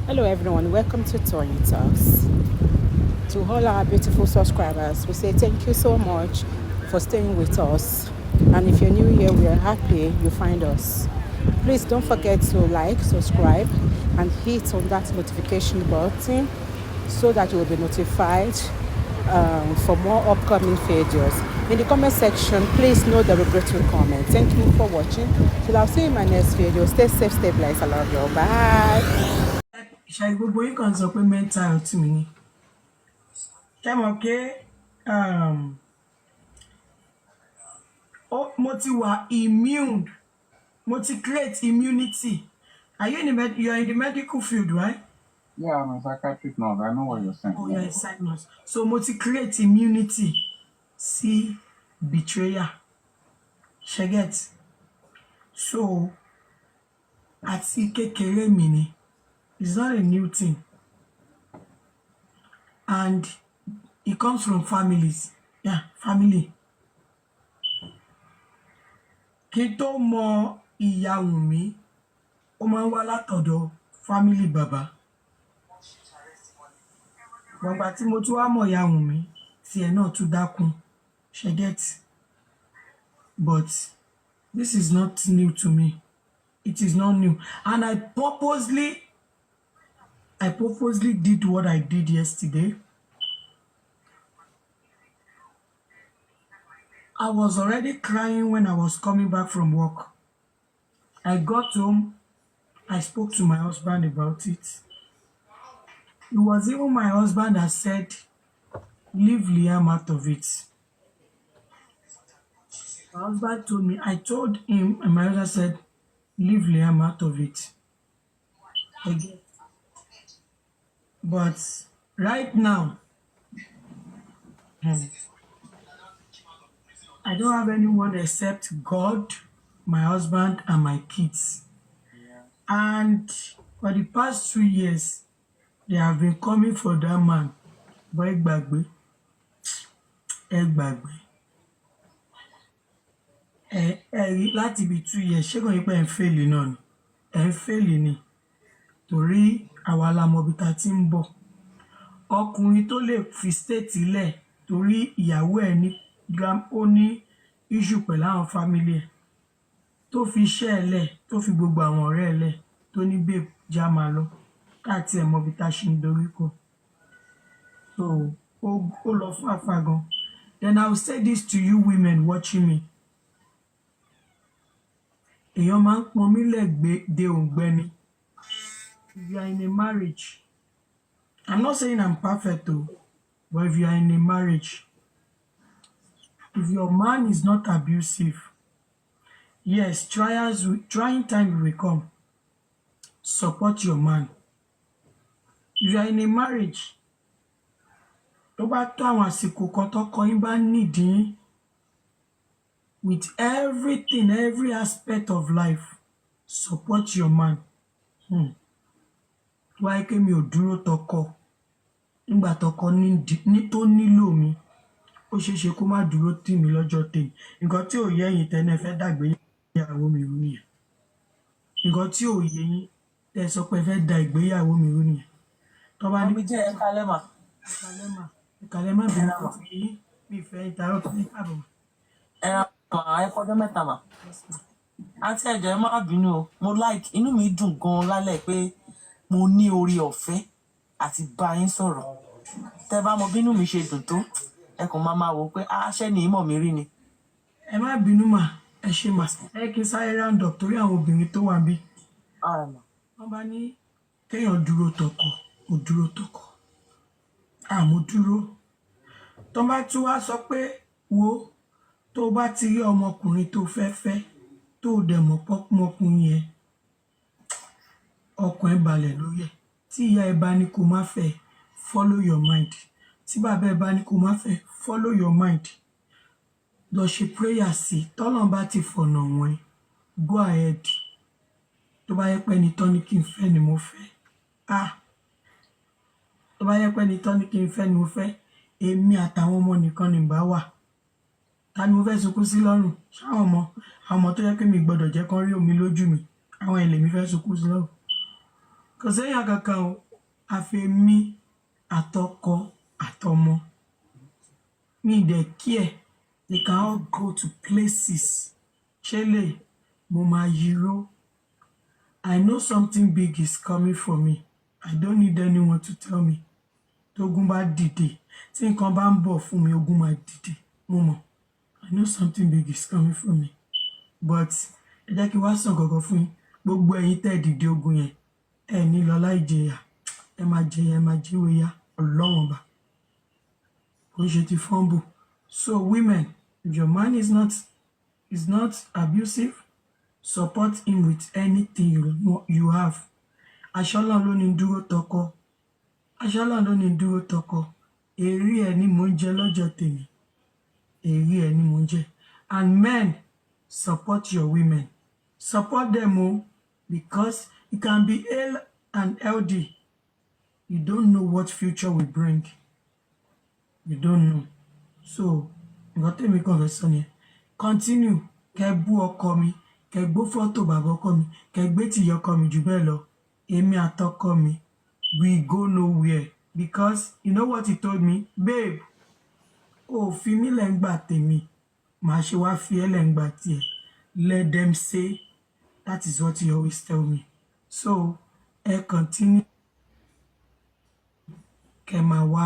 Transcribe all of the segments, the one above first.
Hello everyone, welcome to Tony Talks. To all our beautiful subscribers, we say thank you so much for staying with us. And if you're new here, we are happy you find us. Please don't forget to like, subscribe, and hit on that notification button so that you will be notified for more upcoming videos. In the comment section, please know the regretful comment. Thank you for watching. Till I'll see you in my next video. Stay safe, stay blessed. I love you. Bye. Ṣé gbogbo yín kàn sọ pé mental health mi ni ṣé mọ̀ pé mo ti wà immune, mo ti create immunity. Are you you are in the medical field, right? Yeah, I'm a psychiatrist now. I know what you're saying. Oh, you're a psych nurse. So mo ti create immunity sí betrayal. Ṣé get? So àti kékeré mi ni. It's not a new thing. And it comes from families. Yeah, family. Kí tó mọ ìyá Wùnmí, ó máa ń wá látọ̀dọ̀ family bàbá. Gbọ̀ngbà tí mo tún wá mọ̀ ìyá Wùnmí, tiẹ̀ náà tún dákun. Ṣé get? But this is not new to me. It is not new. And I purposely did what I did yesterday. I was already crying when I was coming back from work. I got home. I spoke to my husband about it. It was even my husband that said, leave Liam out of it. My husband told me, I told him, and my husband said, leave Liam out of it. Again. But right now, I don't have anyone except God, my husband, and my kids. Yeah. And for the past 2 years, they have been coming for that man. But Egbagbe. Láti bí 2 years, ṣé kò ní pé ẹ̀ ń fèlì náà ni? Ẹ̀ ń fèlì ni. Torí àwa la mọ̀ bí ta ti ń bọ̀. Ọkùnrin tó lè fi state lẹ̀ torí ìyàwó ẹ̀ ní ó ní issue pẹ̀lú àwọn family ẹ̀. Tó fi iṣẹ́ ẹ̀ lẹ̀, tó fi gbogbo àwọn ọ̀rẹ́ ẹ̀ lẹ̀, tó ní babe já máa lọ. Káàtì ẹ̀ mọ̀ bí ta ṣe ń dorí kọ. So, ó lọ fáfá gan. Then I will say this to you women watching me. Èèyàn máa ń pọn mí lẹ́gbẹ̀ẹ́ de òǹgbẹ́ni. If you are in a marriage, I'm not saying I'm perfect though, but if you are in a marriage, if your man is not abusive, yes, trying time will come. Support your man. If you are in a marriage, tó bá tó àwọn àsìkò kan tọ́kọ yín bá nídìí with everything, every aspect of life, support your man. Wáyé pé mi ò dúró tọkọ nígbà tọkọ ní tó nílò mi, ó ṣeéṣe kó má dúró tì mí lọ́jọ́ tèmi. Nǹkan tí ò yé yín tẹ́lẹ̀ fẹ́ dàgbé ìyàwó mi rú nìyẹn. Nǹkan tí ò yé yín tẹ́ sọ pé fẹ́ da ìgbéyàwó mi rú nìyẹn. Tó bá ní Ọmọ jẹ́ ẹ̀kalẹ́mà. Ẹ̀kalẹ́mà bínú kò fi yín mi fẹ́ ìtàrọ̀ tó ní káàbọ̀. Ẹ̀rọ àmà ẹ̀fọ́jọ́ mẹ́ta mà. Àǹtí ẹ̀jọ̀ ẹ má bínú o. Mo like inú mi dùn gan lálẹ́ pé mo ní orí ọ̀fẹ́ àti bá yín sọ̀rọ̀. Tẹ́ bá mọ bínú mi ṣe dùn tó, ẹ kàn máa wò pé ṣé ni ìmọ̀ mi rí ni. Ẹ má bínú mà, ẹ ṣe mà. Ẹ kí n sáré round up torí àwọn obìnrin tó wà bí. Wọ́n bá ní kéèyàn dúró tọkọ, ò dúró tọkọ. Àmọ́ dúró. Tó bá tún wá sọ pé wo tó bá ti rí ọmọkùnrin tó fẹ́ tó dẹ̀ mọ̀ pọ́kùnrin yẹn, ọkàn ẹ̀ balẹ̀ lórí ẹ̀. Tí ìyá ẹ bá ní kó má fẹ́, follow your mind. Tí bàbá ẹ bá ní kó má fẹ́, follow your mind. Lọ ṣe prayer sí. Tọ́lọ́run bá ti fọ̀nà wọ́n ẹ, go ahead. Tó bá yẹ pé ẹni tán ní kí n fẹ́ ni mo fẹ́. Tó bá yẹ pé ẹni tán ní kí n fẹ́ ni mo fẹ́, èmi àtàwọn ọmọ nìkan ni bá wà. Ta ni mo fẹ́ sunkún sí lọ́rùn? Ṣáwọn ọmọ tó yẹ pé mi gbọ́dọ̀ jẹ́ kán rí omi lójú mi. Àwọn ẹlẹ́mi fẹ́ sunkún sí lọ́rùn. kò séèyàn kankan o àfẹ̀mí àtọkọ àtọmọ mi dẹ̀ care they can all go to places ṣẹlẹ̀ mo máa yíró I know something big is coming for me I don't need anyone to tell me tógun bá dìde tí nǹkan bá ń bọ̀ fún mi ogun máa dìde mo mọ̀ I know something big is coming for me but ẹ jẹ́ kí n wá sàn gọ̀gọ̀ fún yín gbogbo ẹ̀yin tẹ́ dìde ogun yẹn ẹ ní lọ láì jẹyà ẹ máa jẹyà ẹ máa jíwèé yá ọlọ́wọ̀n bá kò ń ṣe ti fọ́nbù so women if your man is not abusive support him with anything you have aṣọ́lọ́run ló ní dúró tọkọ aṣọ́lọ́run ló ní dúró tọkọ èrí ẹ ní mò ń jẹ lọ́jọ́ tèmi èrí ẹ ní mò ń jẹ and men support your women support them o because you can be ill and healthy you don't know what future will bring you don't know so nǹkan tèmi kàn fẹ́ sọ nìyẹn continue kẹ́ bú ọkọ mi kẹ́ gbó fọ́tò bàbá ọkọ mi kẹ́ gbé tìyẹ ọkọ mi jù bẹ́ẹ̀ lọ èmi àtọkọ mi we go nowhere because you know what he told me babe o fi mí lẹ́ngbà tèmi màá ṣe wá fi ẹ́ lẹ́ngbà tiẹ̀ let them say that is what he always tell me so ẹ continue kẹ́ máa wá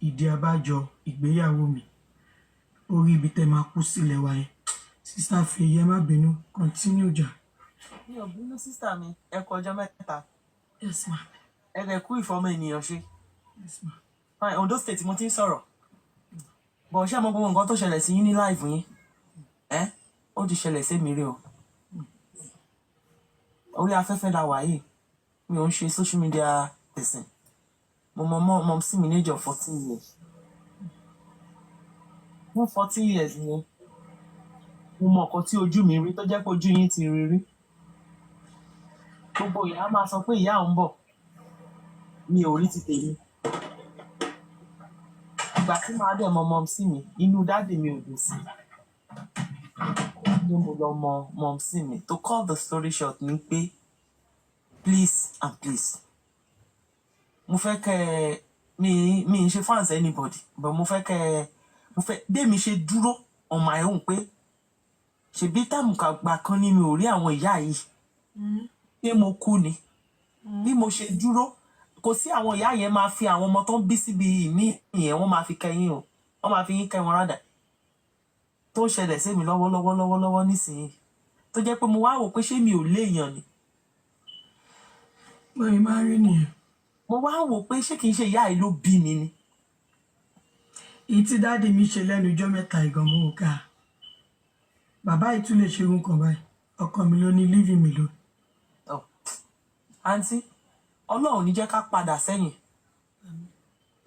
ìdí abájọ ìgbéyàwó mi orí ibi tẹ́ máa kú sílẹ̀ wa yẹn sísá Fèyí ẹ má bínú continue jà. mi ò bínú sísá mi ẹ kú ọjọ́ mẹ́ta yes ma ẹ lè kú ìfọmọ ènìyàn ṣe yes ma fine Ondo state mo ti ń sọ̀rọ̀ bọ̀ ṣé mo gbogbo nǹkan tó ṣẹlẹ̀ sí yín ní láìfù yín ó ti ṣẹlẹ̀ sí mi rí o orí afẹ́fẹ́ la wà yìí mi ò ń ṣe social media person mo mọ sí mi ní age of 14 years fún 14 years yẹn mo mọ nǹkan tí ojú mi rí tó jẹ́ pé ojú yín ti rí rí gbogbo ìyá máa sọ pé ìyá òun bọ̀ mi ò rí ti tèmi ìgbà tí màá dẹ̀ mọ sí mi inú dáàdì mi ò dùn sí ní mo lọ mọ sí mi to cut the story short ni pé please and please mo fẹ́ kẹ́ mi ń ṣe fans anybody but mo fẹ́ bẹ́ẹ̀ mi ṣe dúró on my own pé ṣebí táàmù kàgbà kan ni mi ò rí àwọn ìyá yìí pé mo kú ni bí mo ṣe dúró kò sí àwọn ìyá yẹn máa fi àwọn ọmọ tó ń bí síbi ìmí yẹn wọ́n máa fi kẹ́yìn o wọ́n máa fi yín kẹ́ wọn rádà tó ń ṣẹlẹ̀ sí mi lọ́wọ́lọ́wọ́ nísìnyí tó jẹ́ pé mo wá wò pé ṣé mi ò léèyàn ni mo ì máa rí nìyẹn mo wá wò pé ṣé kìí ṣe ìyá yìí ló bí mi ni èyí tí dáàdì mi ṣe lẹ́nu ọjọ́ mẹ́ta ìgànmọ́ ọ̀gá bàbá yìí tún lè ṣe irun kan báyìí ọkọ mi ló ní leaving mi ló. àǹtí ọlọ́run ní jẹ́ ká padà sẹ́yìn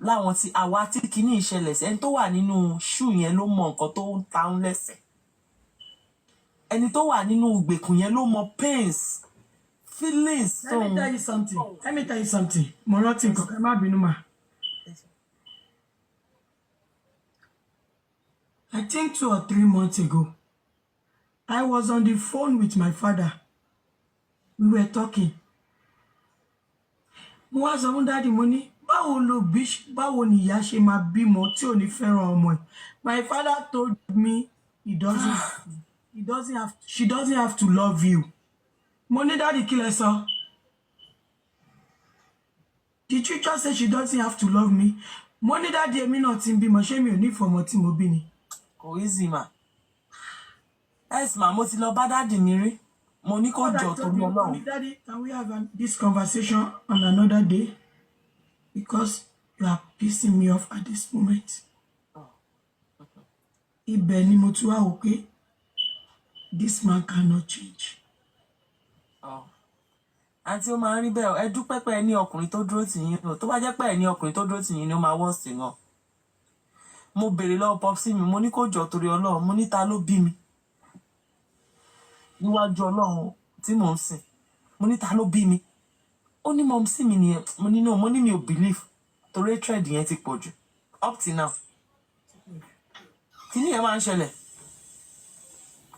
láwọn tí àwa tí kìíní ìṣẹ̀lẹ̀ sí ẹni tó wà nínú ṣú yẹn ló mọ nǹkan tó ń ta ń lẹ́sẹ̀ ẹni tó wà nínú ìgbèkùn yẹn ló mọ pains feelings tó ń. let me tell you something mo rántí nǹkan kan má bínú mà. I think 2 or 3 months ago I was on the phone with my father we were talking mo wá sọ fún dáàdì mo ní báwo ni ìyá ṣe máa bímọ tí ò ní fẹ́ràn ọmọ ẹ̀ my father told me she doesn't have to love you mo ní dáàdì kí lẹ sọ did you just say she doesn't have to love me mo ní dáàdì èmi náà ti ń bímọ ṣé mi ò ní ìfọmọ tí mo bí ni. kò easy mà mo ti lọ bá dáàdì mi rí mo ní kó jọ tó ní Ọlọ́run. Daddy, can we have this conversation on another day? Because you are pissing me off at this moment. Ibẹ̀ ni mo tún wá wò pé this man cannot change. Àǹtí ó máa ń rí bẹ́ẹ̀ ẹ dúpẹ́ pé ẹ ní ọkùnrin tó dúró tì yín náà tó bá jẹ́ pé ẹ ní ọkùnrin tó dúró tì yín ni ó máa wọ́ sí náà. Mo béèrè lọ́wọ́ popsi mi mo ní kó jọ torí Ọlọ́run mo ní ta ló bí mi níwájú Ọlọ́run tí mò ń sìn mo ní ta ló bí mi ó ní mọ̀mísí mi nìyẹn mo ní no mo ní mi ò believe torí trade yẹn ti pọ̀ jù up till now kíní yẹn máa ń ṣẹlẹ̀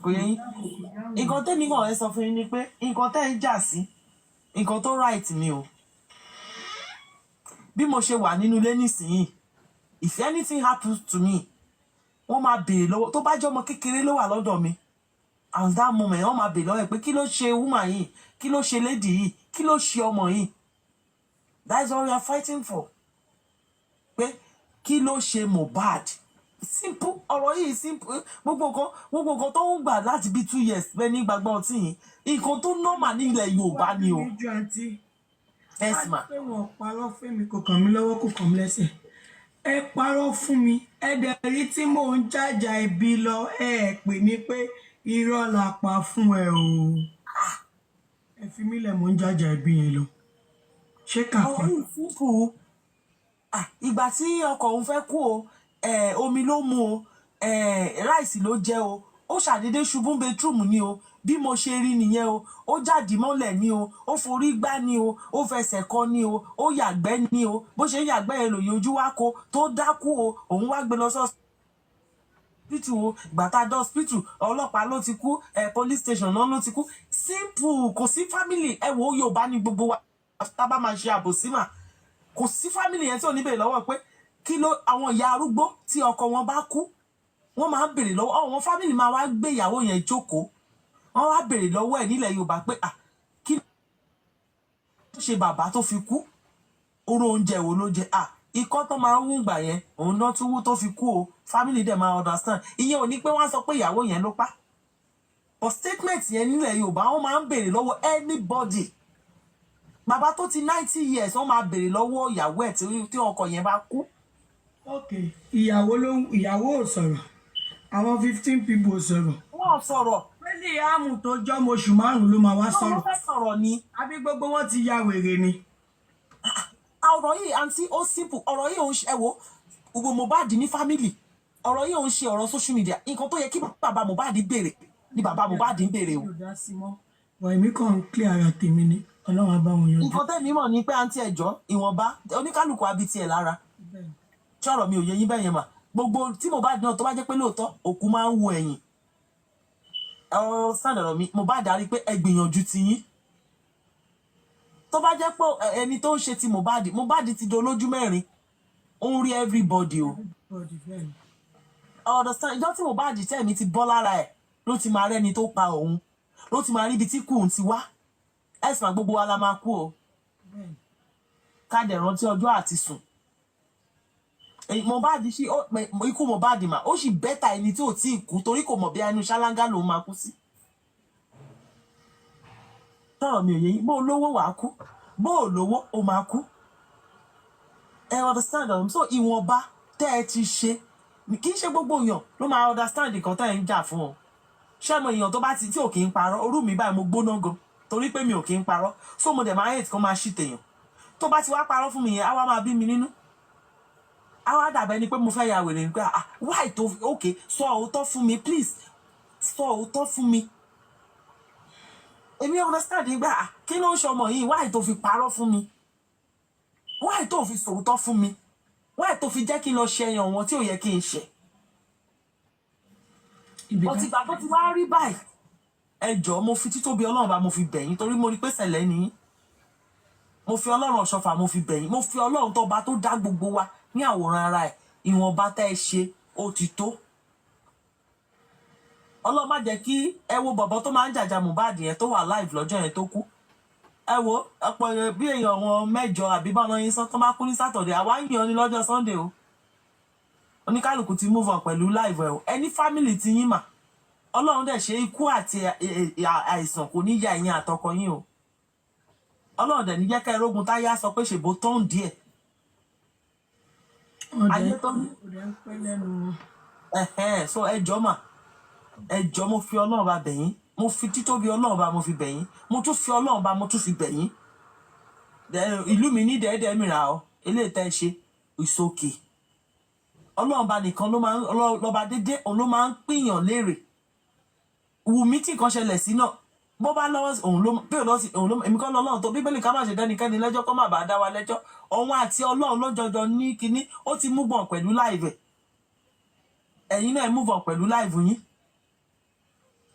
kò yẹ yín nǹkan tẹ́mi náà ẹ sọ fún yín ni pé nǹkan tẹ́ ń jà sí nǹkan tó right mi o bí mo ṣe wà nínú ilé nísìnyí if anything happens to me wọ́n máa béèrè lọ́wọ́ tó bá jẹ́ ọmọ kékeré ló wà lọ́dọ̀ mi at that moment wọ́n máa béèrè lọ́wọ́ ẹ̀ pé kí ló ṣe woman yìí kí ló ṣe lady yìí kí ló ṣe ọmọ yìí that is what we are fighting for pé kí ló ṣe Mohbad simple ọ̀rọ̀ yìí simple gbogbo nǹkan tó ń gbà láti bí 2 years bẹ́ẹ̀ ní gbàgbọ́ ọtí yìí nǹkan tó normal ní ilẹ̀ Yorùbá ni o. Yes ma. pé wọn parọ́ fún mi kò kàn mí lọ́wọ́ kò kàn mí lẹ́sẹ̀ ẹ parọ́ fún mi ẹ dẹ̀ rí tí mò ń jàjà ibi lọ ẹ pè mí pé irọ́ la pa fún ẹ o ẹ fi mí lẹ̀ mò ń jàjà ibi yẹn lọ ṣé kàpá. ọ̀rọ̀ yìí simple ìgbà tí ọkọ òun fẹ́ kú o omi ló mu o ráìsì ló jẹ o ó ṣàdédé ṣubú bedroom ni o bí mo ṣe rí nìyẹn o ó jáde mọ́lẹ̀ ni o ó forí gbá ni o ó fẹsẹ̀ kọ ni o ó yàgbẹ́ ni o bó ṣe yàgbẹ́ yẹn lòye ojú wá ko tó dákú o òun wá gbé lọ hospital o gbàtà dé hospital ọlọ́pàá ló ti kú police station náà ló ti kú simple kò sí family ẹ wo Yorùbá ní gbogbo wa tá bá máa ṣe àbòsí mà kò sí family yẹn tí ò ní bèrè lọ́wọ́ pé kí ló àwọn ìyá arúgbó tí ọkọ wọn bá kú wọ́n máa ń bèrè lọ́wọ́ àwọn family máa wá gbé ìyàwó yẹn jókòó wọ́n wá bèrè lọ́wọ́ ẹ̀ nílẹ̀ Yorùbá pé kí ló ṣe bàbá tó fi kú oró oúnjẹ wo ló jẹ ikọ́ tó máa ń wú gbà yẹn òun náà tún wú tó fi kú o family dẹ̀ máa understand ìyẹn ò ní pé wọ́n á sọ pé ìyàwó yẹn ló pa but statement yẹn nílẹ̀ Yorùbá wọ́n máa ń bèrè lọ́wọ́ anybody bàbá tó ti 90 years wọ́n máa bèrè lọ́wọ́ ìyàwó ẹ̀ tí ọkọ yẹn bá kú. ok ìyàwó ò sọ̀rọ̀ àwọn 15 people ò sọ̀rọ̀. wọ́n sọ̀rọ̀. pẹ́lí àmù tó jọ́mọ oṣù márùn-ún ló máa wá sọ̀rọ̀. wọ́n fẹ́ sọ̀rọ̀ ni. àbí gbogbo wọn ti ya wèrè ni. ọ̀rọ̀ yìí àǹtí ó simple ọ̀rọ̀ yìí ò ń ṣe ẹ̀wò gbogbo Mohbad ní family ọ̀rọ̀ yìí ò ń ṣe ọ̀rọ̀ social media nǹkan tó yẹ kí bàbá Mohbad béèrè ni bàbá Mohbad ń béèrè o. wọ́n èmi kàn ń clear ara tèmi ni ọlọ́run bá wọn yanjú. nǹkan tẹ́mi mọ̀ ni pé àǹtí ẹ̀jọ́ ìwọ̀nba oníkálukú abi tiẹ̀ lára ṣọ̀rọ̀ mi ò yẹ yín bẹ́ẹ̀ yẹn mà gbogbo tí Mohbad náà tó bá jẹ́ pé lóòótọ́ òkú máa ń wo ẹ̀yìn sàdọ̀rọ̀ mi Mohbad á rí pé ẹ gbìyànjú ti yín tó bá jẹ́ pé ẹni tó ń ṣe ti Mohbad ti do lójú mẹ́rin ó ń rí everybody o understand ìjọ tí Mohbad tẹ̀mí ti bọ́ lára ẹ̀ ló ti máa rẹ́ni tó pa òun ló ti máa rí ibi tí kù ń ti wá ẹ̀sìn gbogbo wa la máa kú o ká dẹ̀ rántí ọjọ́ àti sùn Mohbad sí ikú Mohbad mà ó sì bẹ́tà ẹni tí ò tí ì kú torí kò mọ̀ bí ẹnu ṣáláńgá lòun máa kú sí. tọ́rọ̀ mi ò yẹ yín bó lówó wàá kú bó lówó ó máa kú. ẹ understand ọ̀hún so ìwọ̀nba tẹ́ ẹ ti ṣe kì í ṣe gbogbo èèyàn ló máa understand nǹkan tẹ́ ẹ ń jà fún ọ. ṣé mo èèyàn tó bá ti tí ò kì í parọ́ orú mi báyìí mo gbóná gan torí pé mi ò kì í parọ́ so mo dẹ̀ máa hate kó máa ṣì tèèyàn tó bá ti wá parọ́ fún mi yẹn á wá máa bí mi nínú àwa dàbẹ́ ni pé mo fẹ́ ya wèrè nípa why tó ok sọ òótọ́ fún mi please sọ òótọ́ fún mi èmi understand nígbà kí ló ń ṣe ọmọ yìí why tó fi parọ́ fún mi why tó fi sòótọ́ fún mi why tó fi jẹ́ kí n lọ ṣe ẹyàn wọn tí ò yẹ kí n ṣe ọtìgbà tó ti wá rí báyìí ẹ jọ̀ọ́ mo fi títóbi Ọlọ́run bá mo fi bẹ̀yìn torí mo rí pé ṣẹlẹ̀ nìyí mo fi Ọlọ́run ọ̀ṣọ́fà mo fi bẹ̀yìn mo fi Ọlọ́run tó bá tó dá gbogbo wa ní àwòrán ara ẹ̀ ìwọ̀nba tẹ́ ẹ ṣe ó ti tó Ọlọ́run má jẹ́ kí ẹ wo bọ̀bọ̀ tó máa ń jàjà Mohbad yẹn tó wà live lọ́jọ́ yẹn tó kú ẹ wo ọ̀pọ̀ bí èèyàn wọn mẹ́jọ àbí báwọn yín sọ tó bá kú ní Saturday àwa ń yan ní lọ́jọ́ Sunday o oníkálukú ti move on pẹ̀lú live ẹ̀ o ẹni family ti yín mà Ọlọ́run dẹ̀ ṣe ikú àti àìsàn kò ní ya ẹ̀yin àtọkọ yín o Ọlọ́run dẹ̀ ní jẹ́ kẹ́ rógun táyà sọ pé ṣèbó tó ń díẹ̀ ayé tó ń pẹ́ lẹ́nu. so ẹjọ́ mà ẹjọ́ mo fi Ọlọ́run bá bẹ̀yìn mo fi títóbi Ọlọ́run bá mo fi bẹ̀yìn mo tún fi Ọlọ́run bá mo tún fi bẹ̀yìn ìlú mi ní dẹ́ẹ́dẹ́ mìíràn ọ eléyìí tẹ́ ẹ ṣe ìsókè Ọlọ́run bá nìkan ló máa ń lọ́ba dédé òun ló máa ń pìyàn léèrè Wùmí tí nǹkan ṣẹlẹ̀ sí náà bó bá lọ́wọ́ òun ló bí òun lọ sí òun ló èmi kọ́ lọ́lọ́run tó bíbélì ká má ṣe dẹ́nikẹ́ni lẹ́jọ́ kó má bàa dá wa lẹ́jọ́ òun àti Ọlọ́run lọ́jọjọ ní kinní ó ti move on pẹ̀lú live ẹ̀yin náà move on pẹ̀lú live yín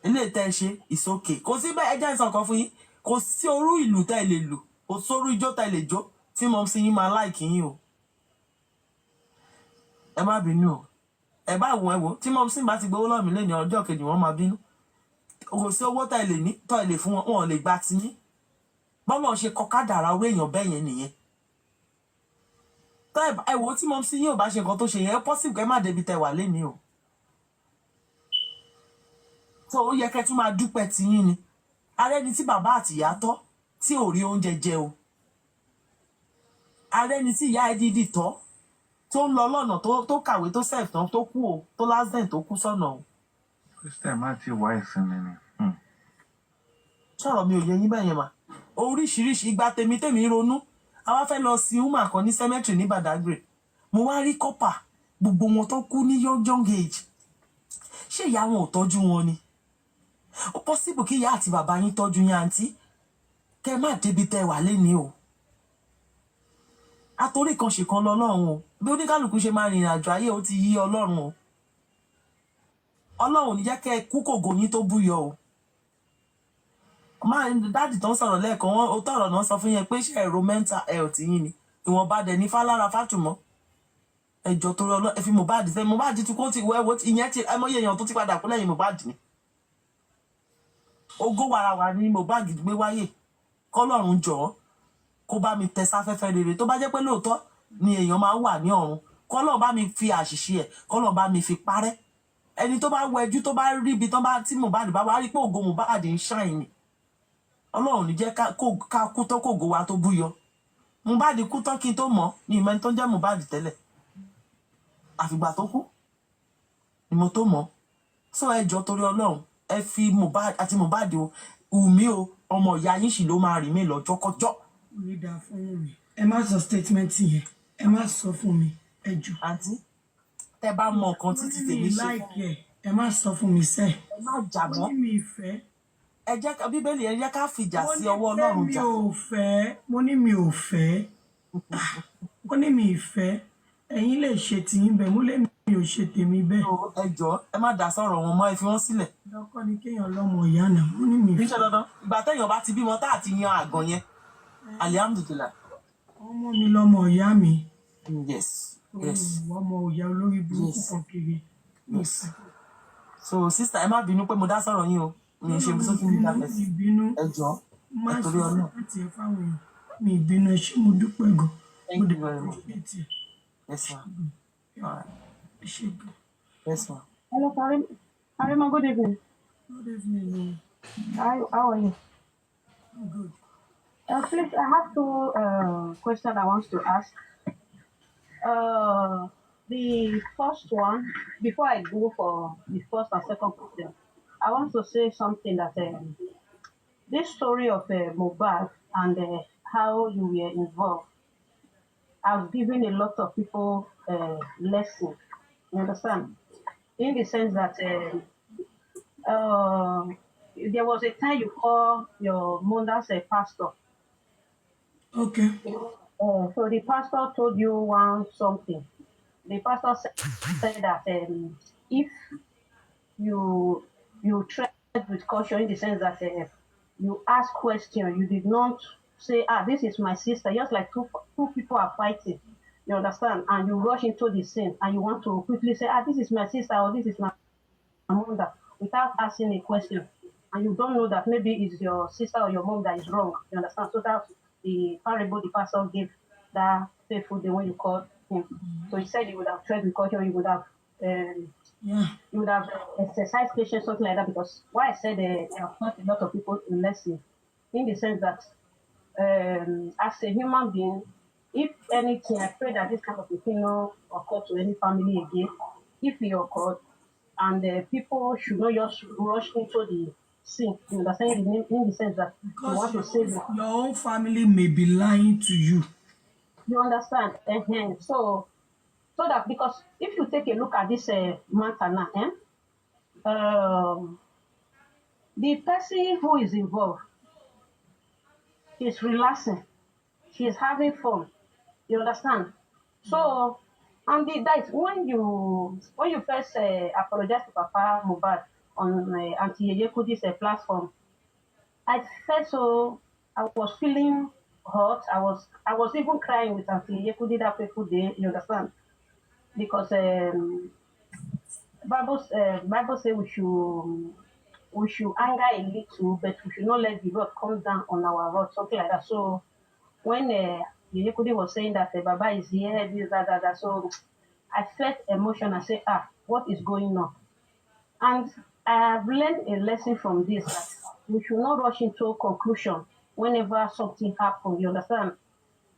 ilé tẹ́ ẹ ṣe ìsókè kò sí bẹ́ẹ̀ ẹjẹ́ ìsàn kan fún yín kò sí orú ìlú tẹ́ ẹ lè lù kò sórú ijó tẹ́ ẹ lè jó tí mom sí yín máa like yín o. Ẹ má bínú o. Ẹ bá wo tí mom sí bá ti gbowó lọ́wọ́ mi lẹ́ni ọjọ́ kejì wọ́n máa bínú. Kò sí owó tá ilé ní tó ilé fún wọn, wọn ò lè gba ti yín. Bọ́lọ̀ ṣe kọ kádàrá orí èèyàn bẹ́ẹ̀ yẹn nìyẹn. Tá ẹ wo tí mom sí yín ò bá ṣe nǹkan tó ṣe yẹn, possible kẹ́ má débi tẹ́ wà léni o. So ó yẹ kẹ́ tún máa dúpẹ́ ti yín ni. Arẹ́ni tí bàbá àti ìyá tọ́ tí ò rí oúnjẹ jẹ o. Arẹ́ni tí ìyá ẹ dídì tọ́ tó ń lọ lọ́nà tó kàwé tó self tán tó kú o, tó lásìdẹ̀n tó kú sọ́nà o. Christian má ti wá ìsinmi ni. Sọ̀rọ̀ mi ò yẹ yín bẹ́ẹ̀ yẹn mà. Oríṣiríṣi ìgbà tèmi ronú. A wá fẹ́ lọ sí woman kan ní cemetery ní Badagry. Mo wá rí Kpai, gbogbo wọn tó kú ní young age. Ṣé ìyá wọn ò tọ́jú wọn ni? Ó possible kí ìyá àti bàbá yín tọ́jú yín àǹtí. Kẹ́ má débi tẹ́ wà léni o. Àtorí kan ṣe kan lọ́lọ́run o. Bí oníkálùkù ṣe máa rìnrìn àjò ayé ó ti yí Ọlọ́run o. Ọlọ́run ò ní jẹ́ kẹ́ kú kògò yín tó búyọ o. Máa dáàdì tó ń sọ̀rọ̀ lẹ́ẹ̀kan wọn ó tọ̀rọ̀ náà sọ fún yẹn pé ṣe ẹ̀rọ mental health yín ni. Ìwọ̀nba dẹ̀ ní Fálára Fátùmọ́. Ẹjọ́ torí Ọlọ́run ẹ fi Mohbad sẹ́ Mohbad ti kó ti wẹ́wọ́ ìyẹn ti ẹmọ́yé èèyàn tó ti padà kú lẹ́yìn Mohbad ni. Ogó wàràwà ni Mohbad gbé wáyé. Kọ́lọ́run jọ̀ọ́ kó bá mi tẹ sáfẹ́fẹ́ rere tó bá jẹ́ pé lóòótọ́ ni èèyàn máa ń wà ní ọ̀run. Kọ́lọ́run bá mi fi àṣìṣe ẹ̀ kọ́lọ́run bá mi fi parẹ́. Ẹni tó bá wẹjú tó bá rí ibi tí Mohbad bá wá rí pé ògo Mohbad ń ṣàìn ni. Ọlọ́run ní jẹ́ ká kú tó kògó wa tó búyọ. Mohbad kú tán kí n tó mọ̀ ní ìmọ̀ ẹni tó ń jẹ́ Mohbad tẹ́lẹ̀. Àfìgbà tó kú ni mo tó mọ̀. Sọ ẹjọ́ torí Ọlọ́run ẹ fi Mohbad àti Mohbad o Wùmí o ọmọ ìyá yín sì ló máa rìn mí lọ́jọ́ kọjọ́. Orí dà fún mi. Ẹ má sọ statement yẹn. Ẹ má sọ fún mi. Ẹ jù. Àǹtí tẹ́ bá mọ nǹkan títí tèmi ṣe fún mi. Ẹ má sọ fún mi sẹ́. Ẹ má jà mọ́. Mo ní mi ìfẹ́. Ẹ jẹ́ Bíbélì ẹ jẹ́ ká fìjà sí ọwọ́ Ọlọ́run jà. Mo ní mi ò fẹ́. Mo ní mi ìfẹ́. Ẹ̀yin lè ṣe tìyín bẹ́ẹ̀, mo lè mi ò ṣe tèmi bẹ́ẹ̀. Ẹ jọ̀ọ́ ẹ má dá sọ̀rọ̀ wọn mọ́ ẹ fi wọ́n sílẹ̀. Lọ́kọ́ ni kéèyàn lọ́mọ ìyá náà, mo ní mi ìfẹ́. Níṣẹ́ dandan ìgbà téèyàn bá ti bímọ tá àti yan àgàn yẹn alihamudulilayi. Ọmọ mi lọ́mọ ìyá mi. Yes. Ọmọ ìyá olórí burúkú kan kiri. Yes. So sister ẹ má bínú pé mo dá sọ̀rọ̀ yín o. Mi ò ṣe bí sókè mi dábẹ́ sí. Ẹ jọ̀ọ́ ẹ torí Ọlọ́run. Mi ìbínú ẹ ṣé mo dúpẹ́ gan. Thank you very much. Yes ma. All right. Yes ma. Hello, Karimo, good evening. Good evening. How are you? I'm good. Please, I have two questions I want to ask. The first one, before I go for the first and second question, I want to say something that this story of Mohbad and how you were involved has given a lot of people lesson. You understand? In the sense that there was a time you called your mother's a pastor. Okay. So the pastor told you something. The pastor said that if you tread with caution, in the sense that you ask questions, you did not say, this is my sister, just like two people are fighting. You understand? And you rush into the scene and you want to quickly say, this is my sister or this is my mother, without asking a question. And you don't know that maybe it's your sister or your mom that is wrong. You understand? So that's the parable the pastor gave that faithful day when you called him. So he said you would have tread with caution, you would have you would have exercised patience, something like that. Because why I said I have taught a lot of people in lesson, in the sense that as a human being, if anything, I pray that this kind of thing not occur to any family again. If it occurred, and people should not just rush into the scene. You understand? In the sense that because you want to save your own family may be lying to you. You understand? So that, because if you take a look at this matter now, the person who is involved is relaxing. She is having fun. You understand? So, and that when you first apologize to Papa Mohbad on Auntie Yeye Kudi's platform, I felt so. I was feeling hurt. I was even crying with Auntie Yekudi that fateful day. You understand? Because Bible say we should anger a little, but we should not let the rod come down on our rod, something like that. So when Yekudi was saying that Baba is here, this, that, so I felt emotion. I said, what is going on? And I have learned a lesson from this that we should not rush into a conclusion whenever something happens. You understand?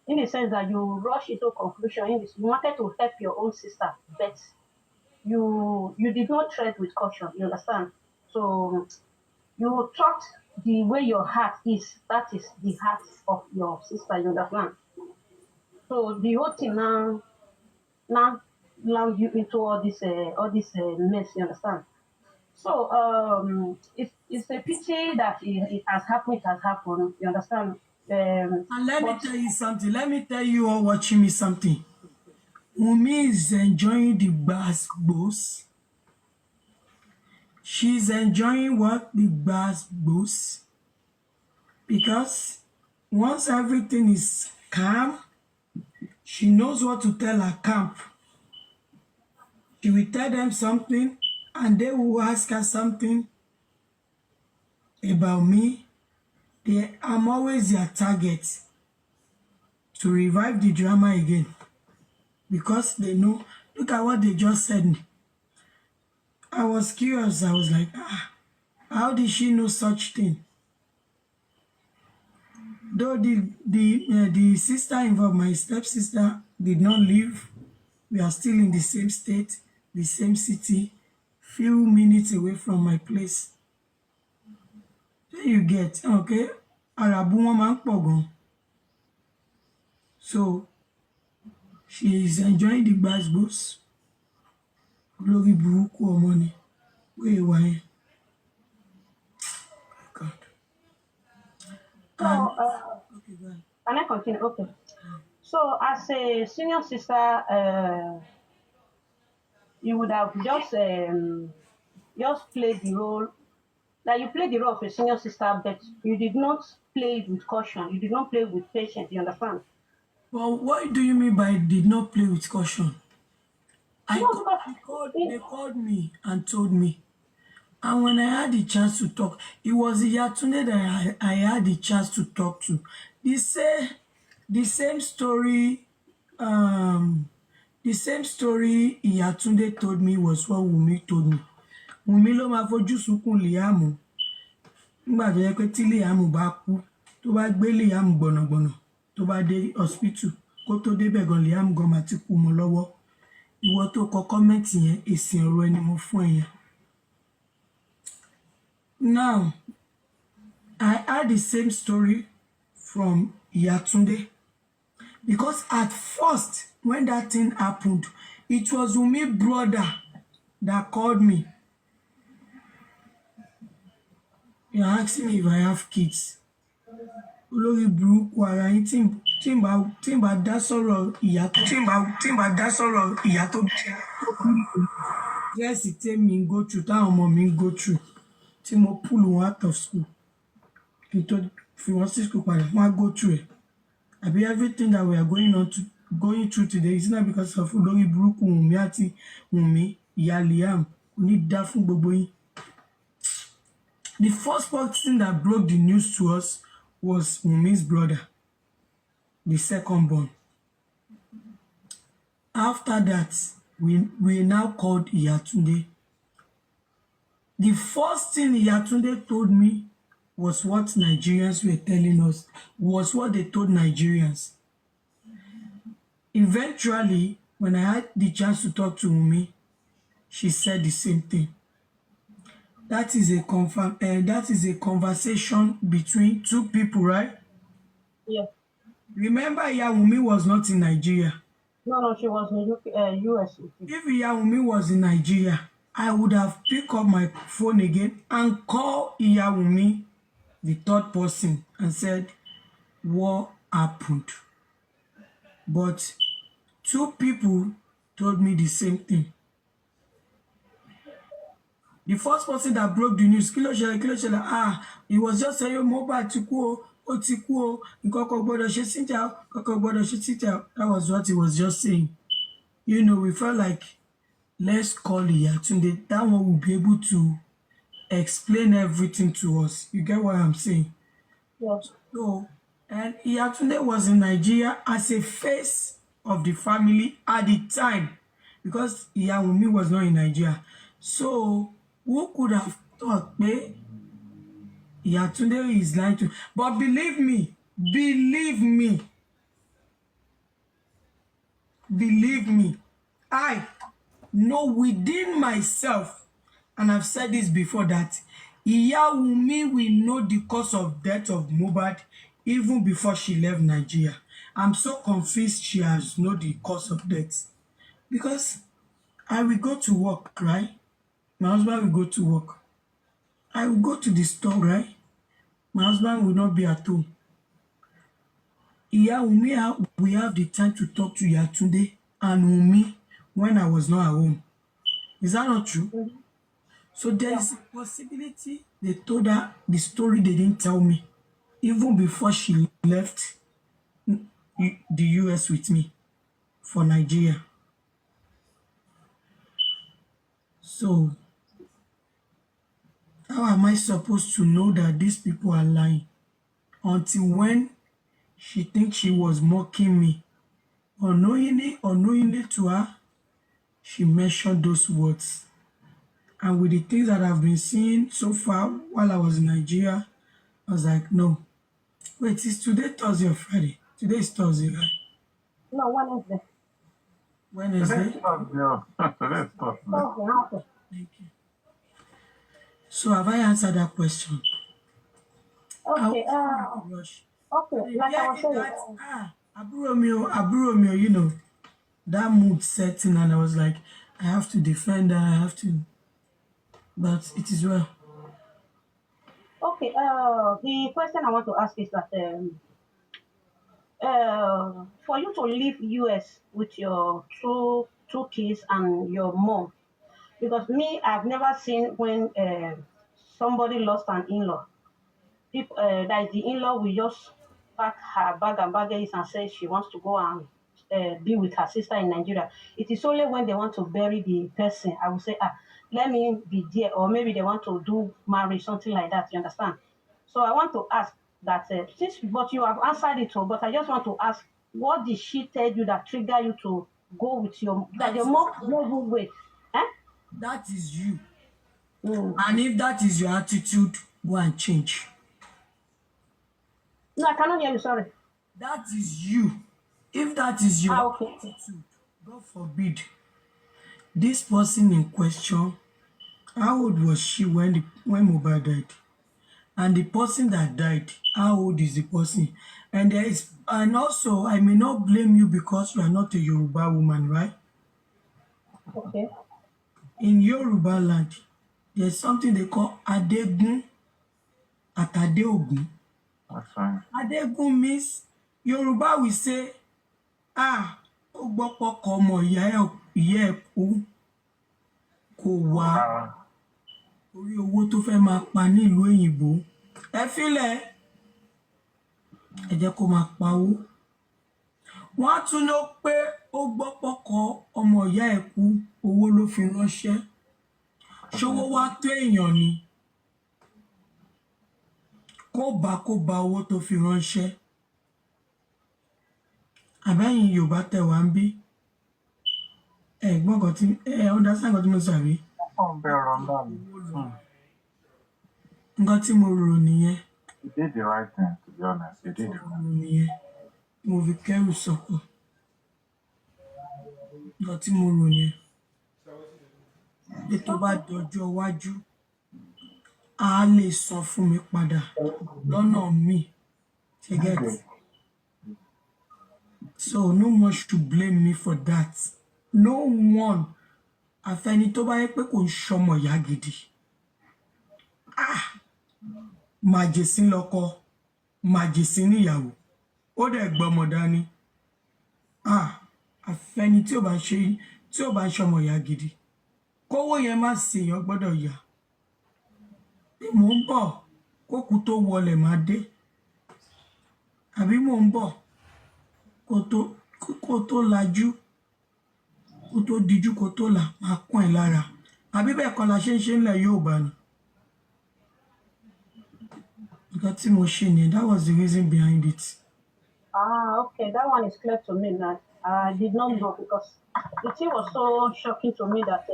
In the sense that you rush into a conclusion, in this, you wanted to help your own sister, but you did not tread with caution. You understand? So you thought the way your heart is, that is the heart of your sister. You understand? So the whole thing now land you into all this mess. You understand? So it's a pity that it has happened. It has happened. You understand? And let me But tell you something. Let me tell you all watching me something. Wunmi is enjoying the gbas. She's enjoying what? The gbas. Because once everything is calm, she knows what to tell her camp. She will tell them something, and they will ask her something about me. I'm always their target to revive the drama again. Because they know, look at what they just said. I was curious. I was like, how did she know such thing? Though the sister involved, my stepsister, did not leave. We are still in the same state, the same city, few minutes away from my place. There you get, okay? Arabu wọn máa ń pọ̀ gan. So she is enjoying the gbasgbos. Olórí burúkú ọmọ ni. Wait, why? God. so Okay, go ahead. can I continue? Okay. So as a senior sister, you would have just played the role. Like you played the role of a senior sister, but you did not play it with caution. You did not play with patience. You understand? Well, what do you mean by did not play with caution? No, because They called me and told me. And when I had the chance to talk, it was Yatunde that I had the chance to talk to. They say the same story, Yatunde told me was what Wunmi told me. Wunmi ló máa fojú sunkún Liam. Nígbà tó yẹ pé tí Liam bá kú, tó bá gbé Liam gbọ̀nàgbọ̀nà, tó bá dé hospital, kó tó débẹ̀ gan Liam gan máa ti kú mọ́ lọ́wọ́. Ìwọ tó kọ kọ́mẹ́ǹtì yẹn, èsì ọ̀rọ̀ ẹni mo fún ẹ yẹn. Now, I had the same story from Yatunde. Because at first, when that thing happened, it was Wunmi's brother that called me. He asked me if I have kids. Olórí burúkú ara yín tí n bá dá sọ̀rọ̀ ìyá tó dírẹ́sì tèmi ń go through táwọn ọmọ mi ń go through tí mo pull wọn out of school kí n tó fi wọn sí school padà wọn á go through ẹ̀. Àbí everything that we are going through today is not because of olórí burúkú Wunmi àti Wunmi ìyá Liam kò ní dá fún gbogbo yín. The first person that broke the news to us was Wunmi's brother, the second born. After that, we now called Yatunde. The first thing Yatunde told me was what Nigerians were telling us, was what they told Nigerians. Eventually, when I had the chance to talk to Wunmi, she said the same thing. That is a conversation between two people, right? yeah. Remember, Iya Wunmi was not in Nigeria. No, she was in US. If Iya Wunmi was in Nigeria, I would have picked up my phone again and called Iya Wunmi, the third person, and said, what happened? But two people told me the same thing. The first person that broke the news, kí ló ṣẹlẹ̀, he was just saying Mohbad ti kú o, ó ti kú o, nǹkan kan gbọ́dọ̀ ṣe Cynthia, nǹkan kan gbọ́dọ̀ ṣe Cynthia. That was what he was just saying. You know, we felt like, let's call Iyatunde. That one will be able to explain everything to us. You get what I'm saying? Yes. So, and Iyatunde was in Nigeria as a face of the family at the time because Iyawumi was not in Nigeria. So, who could have thought, Iyatunde is lying to? But believe me, I know within myself, and I've said this before, that Iyawumi will know the cause of death of Mohbad even before she left Nigeria. I'm so confused she has known the cause of death. Because I will go to work, right? My husband will go to work. I will go to the store, right? My husband will not be at home. Iyawumi, we have the time to talk to Iyatunde and Wumi when I was not at home. Is that not true? Mm-hmm. So there is a possibility they told her the story they didn't tell me, even before she left the US with me for Nigeria. So how am I supposed to know that these people are lying? Until when she thinks she was mocking me. Unknowingly to her, she mentioned those words. And with the things that I've been seeing so far while I was in Nigeria, I was like, no. Wait, is today Thursday or Friday? Today is Thursday, right? No, Wednesday. Wednesday? Today's Thursday. Today's Thursday. Okay. Thank you. So have I answered that question? Okay. Rush. Okay. Like I was saying. Àbúrò mi, you know, that mood setting, and I was like, I have to defend her, I have to, but it is well. Okay. The question I want to ask is that for you to leave US with your two kids and your mom, because me, I've never seen when somebody lost an in-law. If that is the in-law will just pack her bag and baggage and say she wants to go and be with her sister in Nigeria. It is only when they want to bury the person, I will say, let me be there, or maybe they want to do marriage, something like that. You understand? So I want to ask that but you have answered it all, but I just want to ask, what did she tell you that triggered you to go with that your mom never wait? Eh? That is you. Mm. And if that is your attitude, go and change. No, I cannot hear you, sorry. That is you. If that is your attitude, God forbid, this person in question, how old was she when Mohbad died? And the person that died, how old is the person? And also, I may not blame you because you are not a Yoruba woman, right? Okay. In Yoruba land, there's something they call Adegun at Adeogun. That's fine. Adegun means Yoruba will say, ó gbọ́ pọ́kọ ọmọ ìyá ẹ̀ kú kò wá orí owó tó fẹ́ máa pa nílùú òyìnbó. Ẹ fílẹ̀, ẹ jẹ́ kó máa pawó. Wọ́n á tún lọ pé ó gbọ́ pọ́kọ ọmọ ìyá ẹ̀ kú, owó ló fi ránṣẹ́. Ṣówó wá tó èèyàn ni? Kó bá owó tó fi ránṣẹ́. Àbẹ́yìn Yorùbá tẹ̀ wá ń bí. Ẹ̀gbọ́n kan tí understand nǹkan tí mo sọ àbí? Nǹkan tí mo rò nìyẹn. You did the right thing, to be honest. You did the right thing. Nìyẹn. Mo fi kẹ́rù sọ̀kọ̀. Nǹkan tí mo rò nìyẹn. Bí tó bá dọjọ́ iwájú, a lè san fún mi padà lọ́nà míì. You get? So no one should blame me for that. No one. Àfẹ́ni tó bá yẹ pé kò ń ṣọmọ ìyá gidi. Màjèsín lọ́kọ, màjèsín níyàwó. Ó dẹ̀ gbọ́mọ dání. Àfẹ́ni tí ò bá ń ṣọmọ ìyá gidi. Kówó yẹn má ṣèyàn gbọ́dọ̀ yà. Bí mò ń bọ̀, kókù tó wọlé máa dé. àbí mò ń bọ̀ kó tó lajú kó tó dijú kó tó là máa kún ẹ̀ lára àbí bẹ́ẹ̀ kọ́ la ṣe ń ṣe ńlẹ̀ Yorùbá ni. Nǹkan tí mo ṣe nìyẹn, that was the reason behind it. Okay, that one is clear to me now. I did not know because the thing was so shocking to me that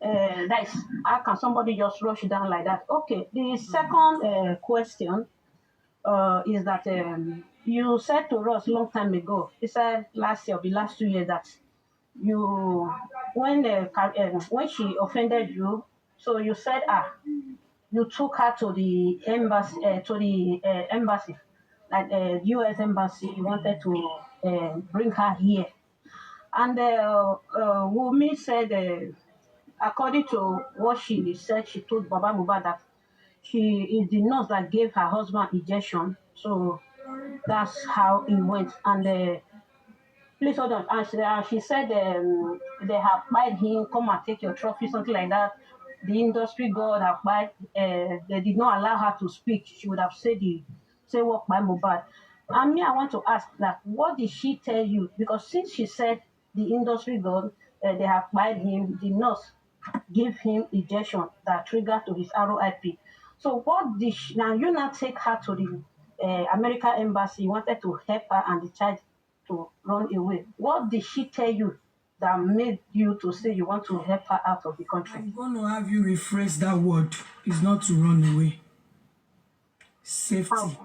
that is, how can somebody just rush down like that? Okay, the second question is that you said to us long time ago, you said last year or the last 2 years that you, when she offended you, so you said, you took her to the embassy, like U.S. embassy. You wanted to bring her here, and Wumi said, according to what she said, she told Baba Mohbad that she is the nurse that gave her husband injection. So that's how it went. And please hold on. And she said they have fired him, come and take your trophy, something like that. The industry god have fired. They did not allow her to speak. She would have said what by Mohbad. And me, I want to ask that, what did she tell you? Because since she said the industry god, they have fired him, the nurse gave him injection that triggered to his ROIP. So what did she, now you not take her to the American embassy, you wanted to help her and the child to run away. What did she tell you that made you to say you want to help her out of the country? I'm going to have you rephrase that word. It's not to run away. Safety.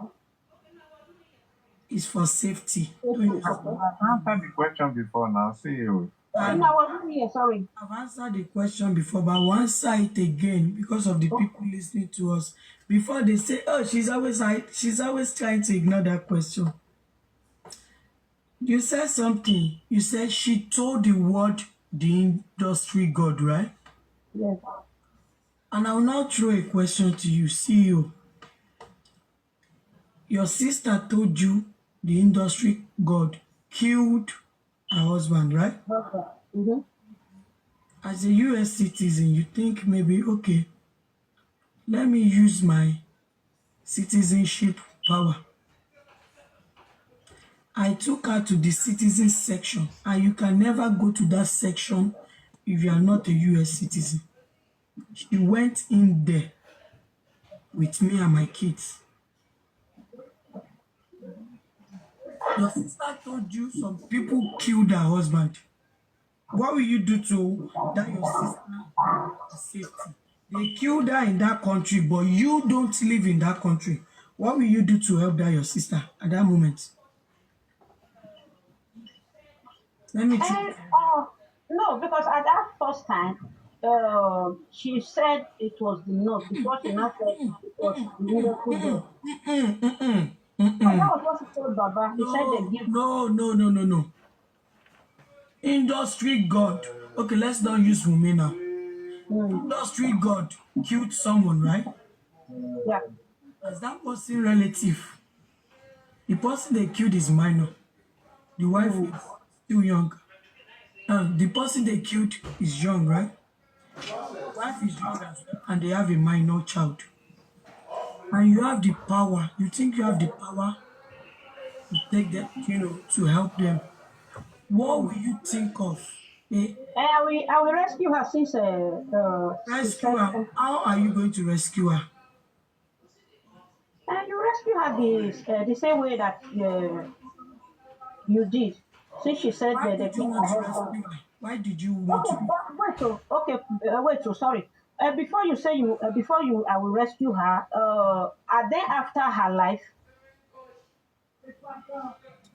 It's for safety. I've answered the question before now. See you. I wasn't here, sorry. I've answered the question before, but I'll answer it again because of the people listening to us. Before they say, oh, she's always trying to ignore that question. You said something. You said she told the word the industry god, right? Yes. And I will now throw a question to you, CEO. Your sister told you the industry god killed her husband, right? Okay. Mm-hmm. As a US citizen, you think maybe, okay, let me use my citizenship power. I took her to the citizen section, and you can never go to that section if you are not a US citizen. She went in there with me and my kids. Your sister told you some people killed her husband. What will you do to that your sister's safety? They killed her in that country, but you don't live in that country. What will you do to help that your sister at that moment? Let me try. No, because at that first time, she said it was the nurse. Before she now said it was the industry girl. That was what she told Baba. He said they give. No. Industry god. Okay, let's not use Wumi now. Industry god killed someone, right? Yeah. As that person relative, the person they killed is minor. The wife is still young. The person they killed is young, right? The wife is young as well, and they have a minor child. And you have the power. You think you have the power to take them, to help them. What will you think of? I will rescue her since rescue her. How are you going to rescue her? You rescue her the same way that you did. Since she said Why that did you want to rescue her? Why did you want to? Sorry. Before you say I will rescue her. Are they after her life?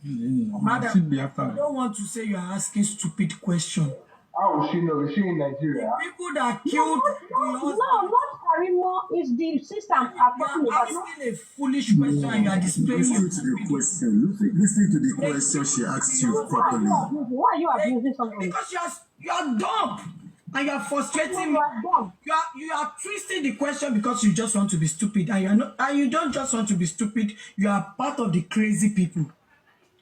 Madam, I don't want to say you are asking stupid question. How will she know? Is she in Nigeria? The people that killed No, not Karimo. It's the sister I'm talking about. You are asking a foolish question and you are displaying Listen to the question. Listen to the question she asked you properly. Why are you abusing somebody? Because you are dumb and you are frustrating me. You are twisting the question because you just want to be stupid, and you are not. And you don't just want to be stupid. You are part of the crazy people.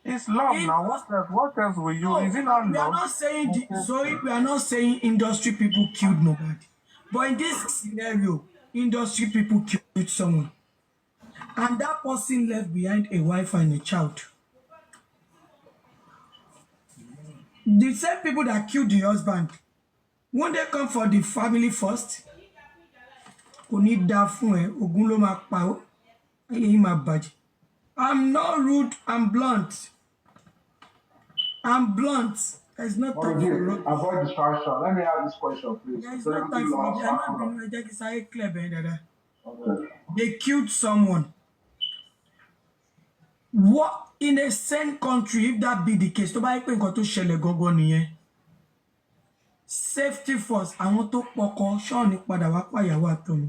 It's love now. What else will you? Is it not love? We are not saying we are not saying industry people killed nobody. But in this scenario, industry people killed someone. And that person left behind a wife and a child. The same people that killed the husband, won't they come for the family first? Kò ní dá fún ẹ, ogun ló máa pa ó, ayé yín máa bàjẹ́. I'm not rude, I'm blunt. I'm blunt. There's no time for rude. Avoid distraction. Let me ask this question, please. There's no time for me. Okay. They killed someone. What in a same country, if that be the case, tó bá yẹ pé nǹkan tó ṣẹlẹ̀ gangan nìyẹn. Safety first, àwọn tó pọkọ ṣọ́ọ̀nì padà wá pàyàwó àtọ̀nù.